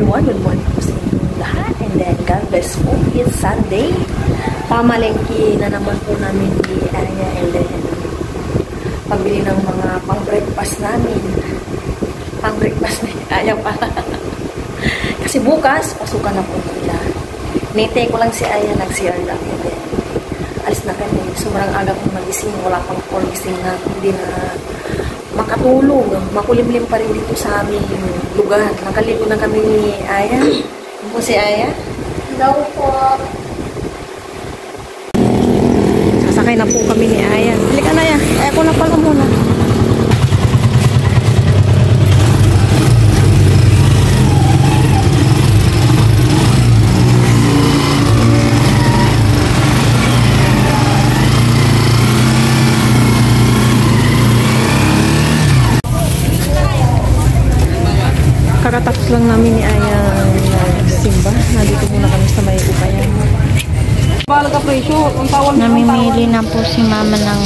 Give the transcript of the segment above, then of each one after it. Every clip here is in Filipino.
everyone. Good morning po sa inyong lahat. And then, God bless po. It's Sunday. Pamalengke na naman po namin ni Aya. And then, pagbili ng mga pang-breakfast namin. Pang-breakfast ni Aya pala. Kasi bukas, pasukan na po nila. Nete ko lang si Aya, nag-CR lang. And then, alis na kami. Sobrang aga kong magising. Wala pang gising na hindi na makatulog. Makulimlim pa rin dito sa aming lugar. Nakaligo na kami ni Aya. Ano po si Aya? Hello po. Sasakay na po kami ni Aya. Halika na, Aya. Aya ko na pala muna. Kakatapos lang namin ni Aya simba. Nandito muna kami sa may upayan. Namimili na po si mama ng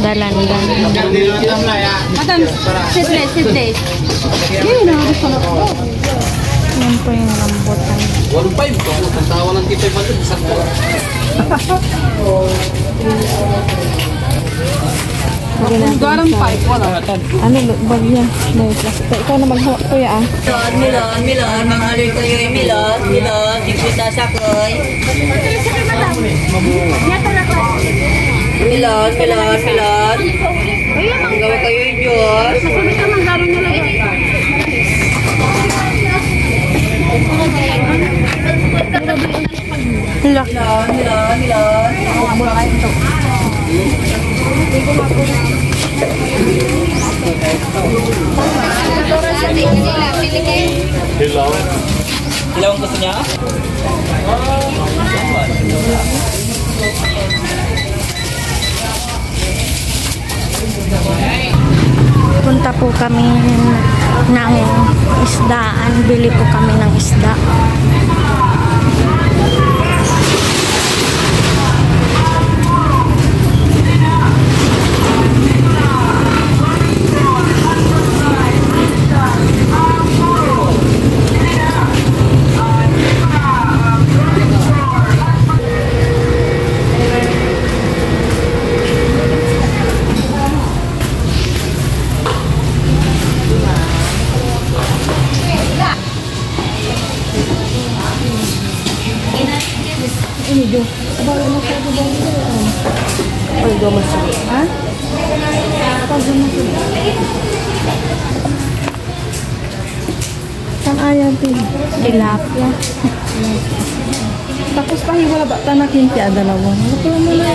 dalandan. Madam, sit-less. Yan po yung rambutan. 1.5. Ang tawa ng tito'y matag. Sakto. Garang 5. Wala. Ano, bag niya? Ikaw na maghawak ko ya. Milon, mga alay kayo yung milon, ipita sa koy. Milon. Ang gawa kayo yung Diyos. Hilaw ang gusto niya? Punta po kami ng isdaan. Bili po kami ng isda. Saan Aya din? Tilapia. Tapos pahiwala ba tanak yung tiya dalawa? Wala pala mo na.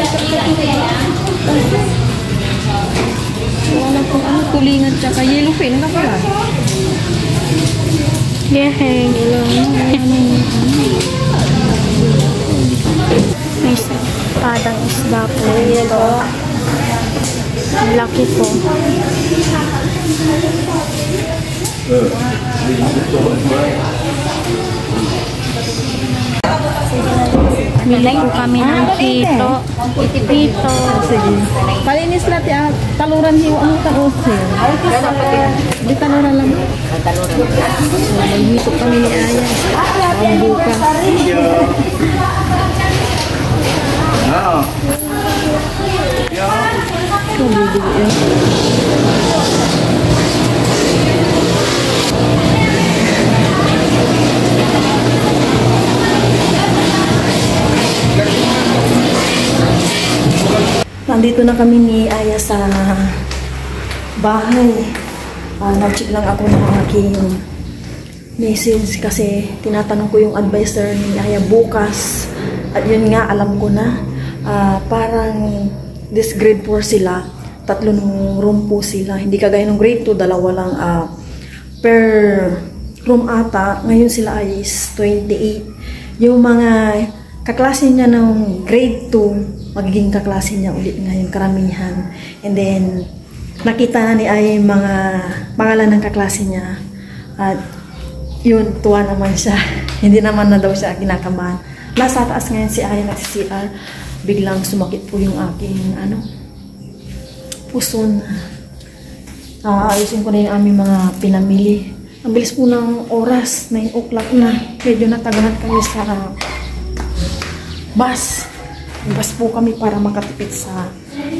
Wala kung ano, tulingan tsaka yellowfin na pala. Yeheng. May padang isda po ito. Ang laki po. Bili po kami ng hito. Hito. Sige. Palinis natin taluran hiwa mo taose. Di taluran lang. Maghitok kami ni Aya. Ang buka. Nandito na kami ni Aya sa bahay. Nag-check lang ako ng aking message kasi tinatanong ko yung advisor ni Aya bukas. At yun nga, alam ko na. Parang this grade 4 sila. 3 room po sila. Hindi kagaya ng grade 2, 2 lang per room ata. Ngayon sila ay 28. Yung mga kaklase niya ng grade 2, magiging kaklase niya ulit ngayon, karamihan. And then, nakita na ni ay mga pangalan ng kaklase niya. At yun, tuwa naman siya. Hindi naman na daw siya kinakabahan. Nasa taas ngayon si Aya nagsi-CR. Biglang sumakit po yung aking puso na. Ayusin ko na yung aming mga pinamili. Ang bilis po ng oras, 9 o'clock na. Medyo natagalan kami sa bus. Bus po kami para makatipid sa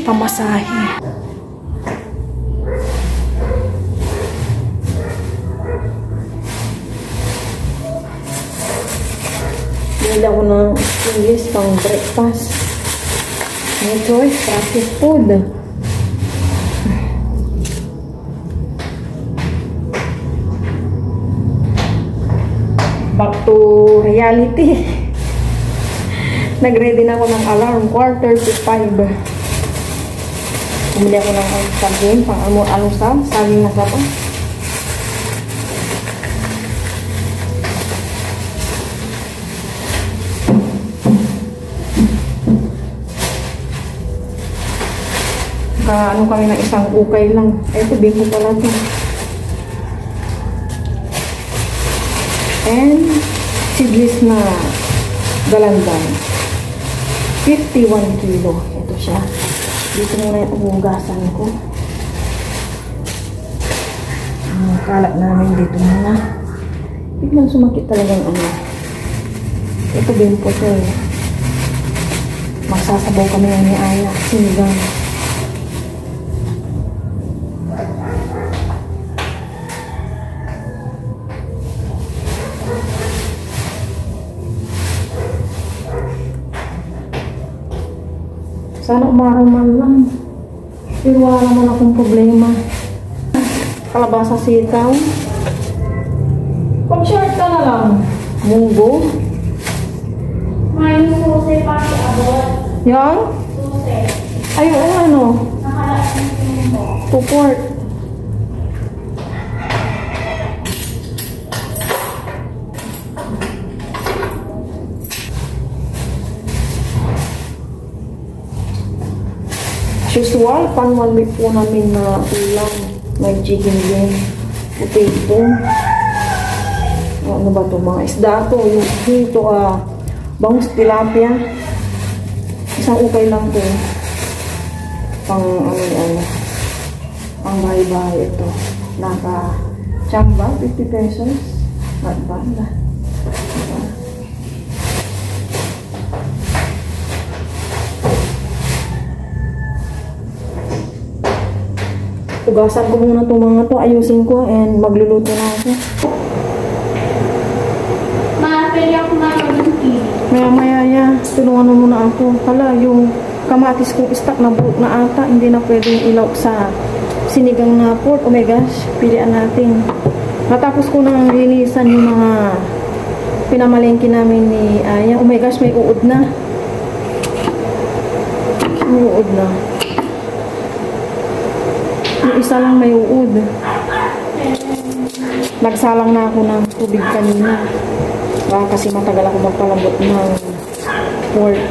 pamasahe. Bili ako ng English pang breakfast. No choice, processed food. Back to reality. Nag-ready na ako ng alarm, 4:45. Bumili ako ng saging, pang almusal, saging na sapa. Ano kami ng isang ukay lang. Ito, bimbo pala ito. And seedless na galandan. 51 kilo. Ito siya. Dito muna yung hugasan ko. Kalat namin dito muna. Biglang sumakit talagang ano. Ito bimbo ito eh. Magsasabaw kami ni Aya. Sinigang. Sana umaraw man lang. Pero wala naman akong problema. Kalabasa sitaw. Pag-short ka na lang. Munggo. May susi pa si Abot. Yan? Susi. Ayun, ano? Nakalasin mo. Support. Usual, pan 1 week po namin na ulam. May chicken din. Potato. Ano ba ito? Mga isda ito. Yung dito, bangus tilapia. Isang ukay lang ito. Pang ano. Ang bahay-bahay ito. Naka-chamba, 50 pesos. Not bad. Ugasan ko muna itong mga to, ayusin ko, and magluluto na ako. Pwede ako mag-TV. Maya, tulungan mo muna ako. Hala, yung kamatis kong stock na buhok na ata, hindi na pwedeng ilaw sa sinigang na pork. Oh my gosh, pilihan natin. Matapos ko nang linisan yung mga pinamalengke namin ni Aya. Oh my gosh, may uod na. May uod na. Yung isa lang may uod. Nagsalang na ako ng tubig kanina. Kasi matagal ako magpalambot ng pork.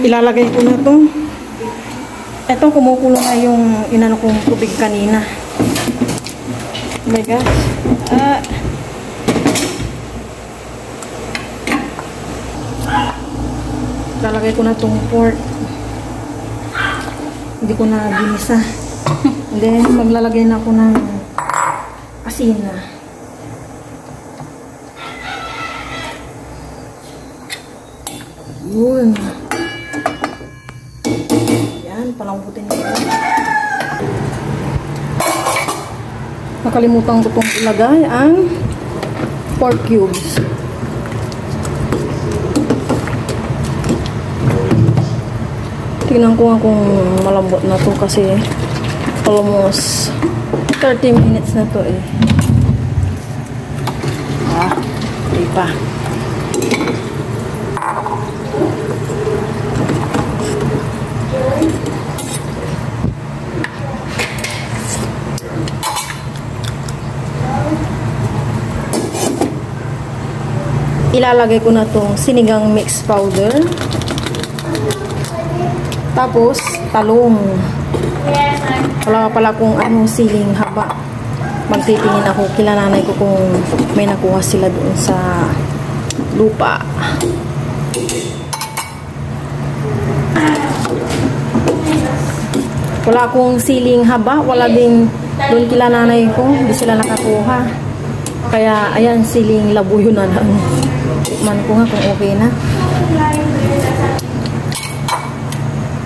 Ilalagay ko na to. Ito, kumukulo na yung inano kong tubig kanina. Oh my gosh. Ilalagay ko na tong pork. Hindi ko na ginisa. And then, maglalagay na ako ng asin na. Yun. Palambutin ko. Nakalimutan ko itong ilagay ang pork cubes. Tingnan ko nga kung malambot na to kasi almost 30 minutes na to eh. Hindi pa. Ilalagay ko na tong sinigang mix powder. Tapos, talong. Wala pala kung ano siling haba. Magtitingin ako kila nanay ko kung may nakuha sila doon sa lupa. Wala akong siling haba. Wala din doon kila nanay ko. Hindi sila nakakuha. Kaya, ayan, siling labuyo na lang. Tikman ko nga kung okay na.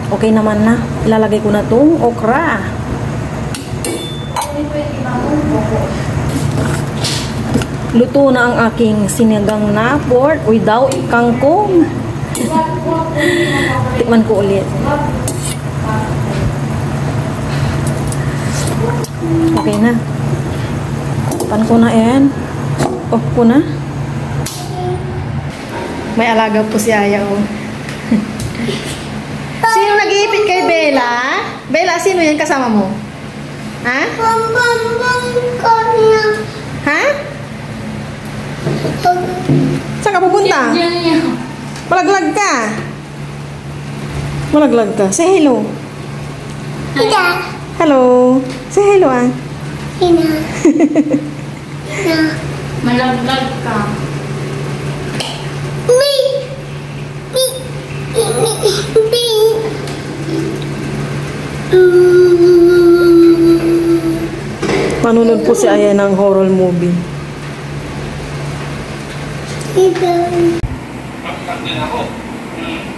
Okay naman na. Ilalagay ko na itong okra. Luto na ang aking sinigang na pork without kangkong. Tikman ko ulit. Okay na. Pan ko na yan. Off ko na. May alaga po si Aya, oh. Sino nag-iipit kay Bella? Bella, sino yan kasama mo? Ha? Ha? Saan ka pupunta? Malaglag ka. Malaglag ka. Say hello. Hello. Say hello, ah. Malaglag ka. Manunod po si Aya ng horror movie.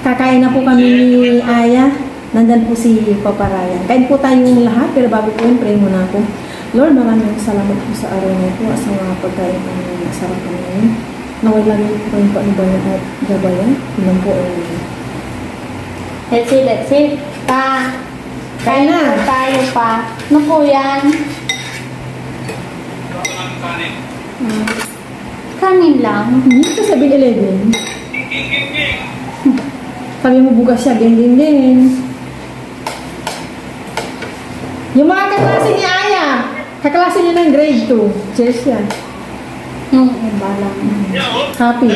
Kakain na po kami ni Aya. Nandyan po si Papa Ryan. Kain po tayong lahat, pero bago po yun, pray muna ako. Lord, maraming salamat po sa araw na po sa mga pagkain ang masarap po ngayon. Naway lagi po kayong paibayan at gabayan. Yun po ay... Let's see. Pa. Kain na. Tayo pa. Ano po yan? Kanin lang. Hindi ka sa 7-Eleven. Sabi mo bukas siya, din. Yung mga kaklase ni Aya, kaklase niya ng grade 2. Cheers yan. Yung iba lang. Happy.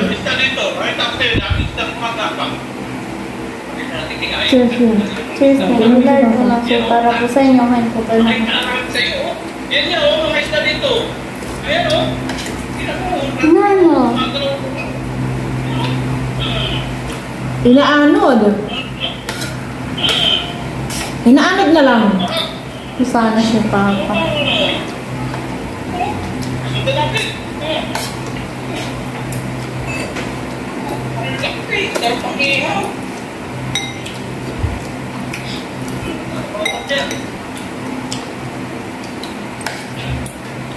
Cheers yan. Cheers po. Lord po na po para po sa inyo. Kain po kayo. Yan niya, oh, mga isda dito. Ayan, oh. Ano? Inaanod. Inaanod na lang. Sana si Papa.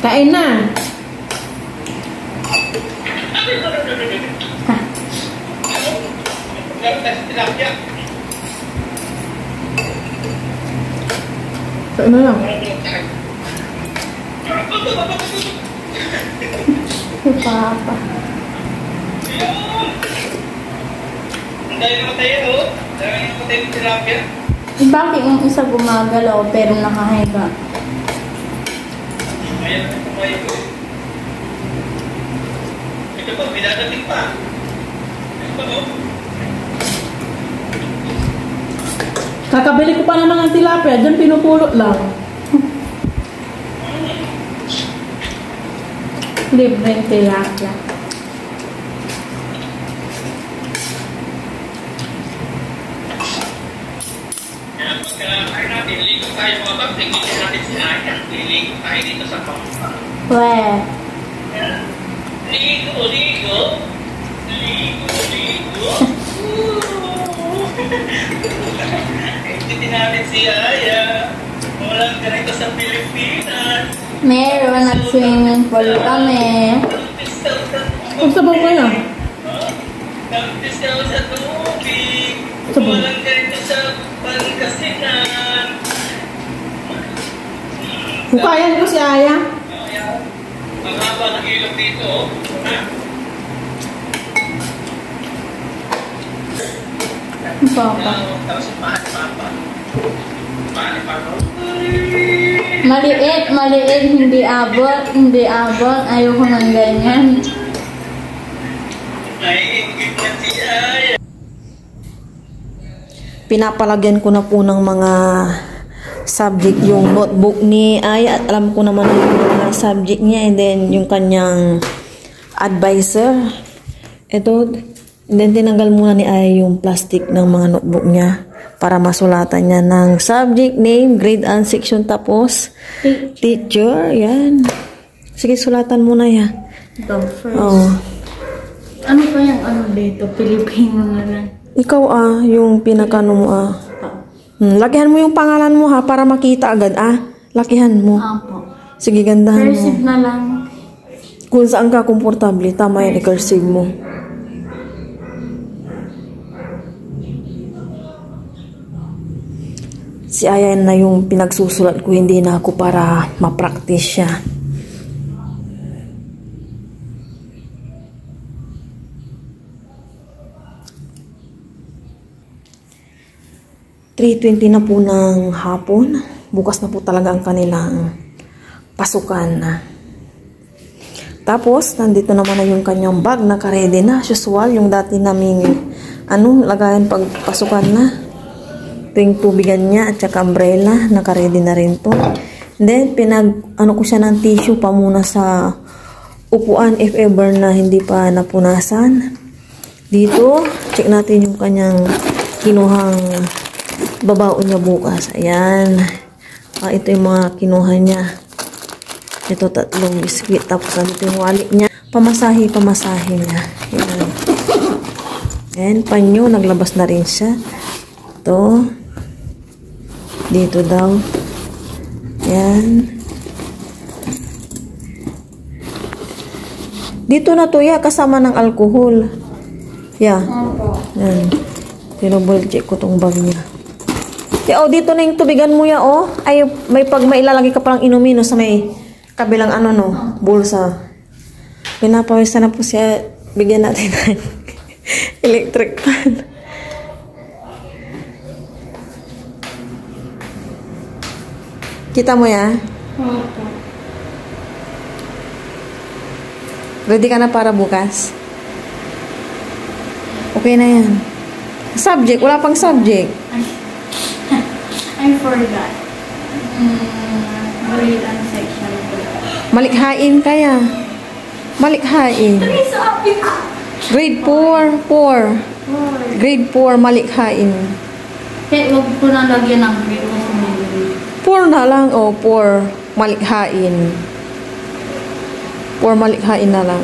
Kain na. Kain na lang. Si Papa. Dahil naman tayo, oh. Dahil naman tayo ng tilapia. Bakit yung isa gumagalaw pero nakahiga? Ayan ang kumain ko. Ito po, pinadating pa. Ito po, oh. Kakabili ko pa naman ng tilapia. Diyan pinupulot lang. Libreng tilapia. Kaya natin, ligo tayo mga bag. Tingin natin si Aya. Liligo tayo dito sa pampa. Weh. Ligo. Tingin natin si Aya. Walang ganito sa Pilipinas. Meron, nag-swimming pool kami. Magsabaw ka na. Nagtisaw sa tubig. Sabaw. Walang ganito sa Pangasinan. Hukayan ko si Aya. Ang haba ng ilog dito. Papa. Tapos yung papa. Maliit, hindi abot. Ayoko ng ganyan. pinapalagyan ko na po ng mga subject yung notebook ni ay at alam ko naman yung mga subject niya, and then yung kanyang advisor. Ito, and then tinanggal muna ni ay yung plastic ng mga notebook niya para masulatan niya ng subject name, grade and section, tapos teacher. Yan. Sige, sulatan muna yan. Ito first. Oh. Ano pa yung ano dito? Pilipino na lang. Ikaw yung pinakano mo lakihan mo yung pangalan mo ha, para makita agad lakihan mo. Apo. Sige, gandahan mo. Cursive na lang. Kung saan ka komportable, tama yan, i-cursive mo. Si Ayan na yung pinagsusulat ko, hindi na ako para ma-practice siya. (3:20) na po ng hapon. Bukas na po talaga ang kanilang pasukan na. Tapos, nandito naman na yung kanyang bag, naka-ready na. Usual, yung dati naming lagayan pag pasukan na. Ito yung tubigan niya at saka umbrella, naka-ready na rin to. Then, ko siya ng tissue pa muna sa upuan if ever na hindi pa napunasan. Dito, check natin yung kanyang kinuhang babaon niya bukas. Ayan. Ito yung mga kinuha niya. Ito 3 biskwit. Tapos nandito yung wallet niya. Pamasahe niya. Ayan. Ayan, panyo. Naglabas na rin siya. Ito. Dito daw. Ayan. Dito na to, kasama ng alcohol. Ayan. Tinubol check ko tong bag niya. Dito na yung tubigan mo ya, Ay, may mailalagay ka palang inumin, sa may kabilang bulsa. Pinapawisa na po siya. Bigyan natin ng electric fan. Kita mo ya? Opo. Ready ka na para bukas? Okay na yan. Subject, wala pang subject. I forgot. Grade and section. Malikhain kaya. Malikhain. Sabi ko. Grade 4. Grade 4, malikhain. Kaya huwag ko na lagyan ng grade kasi may grade. 4 na lang, 4. Malikhain. 4 malikhain na lang.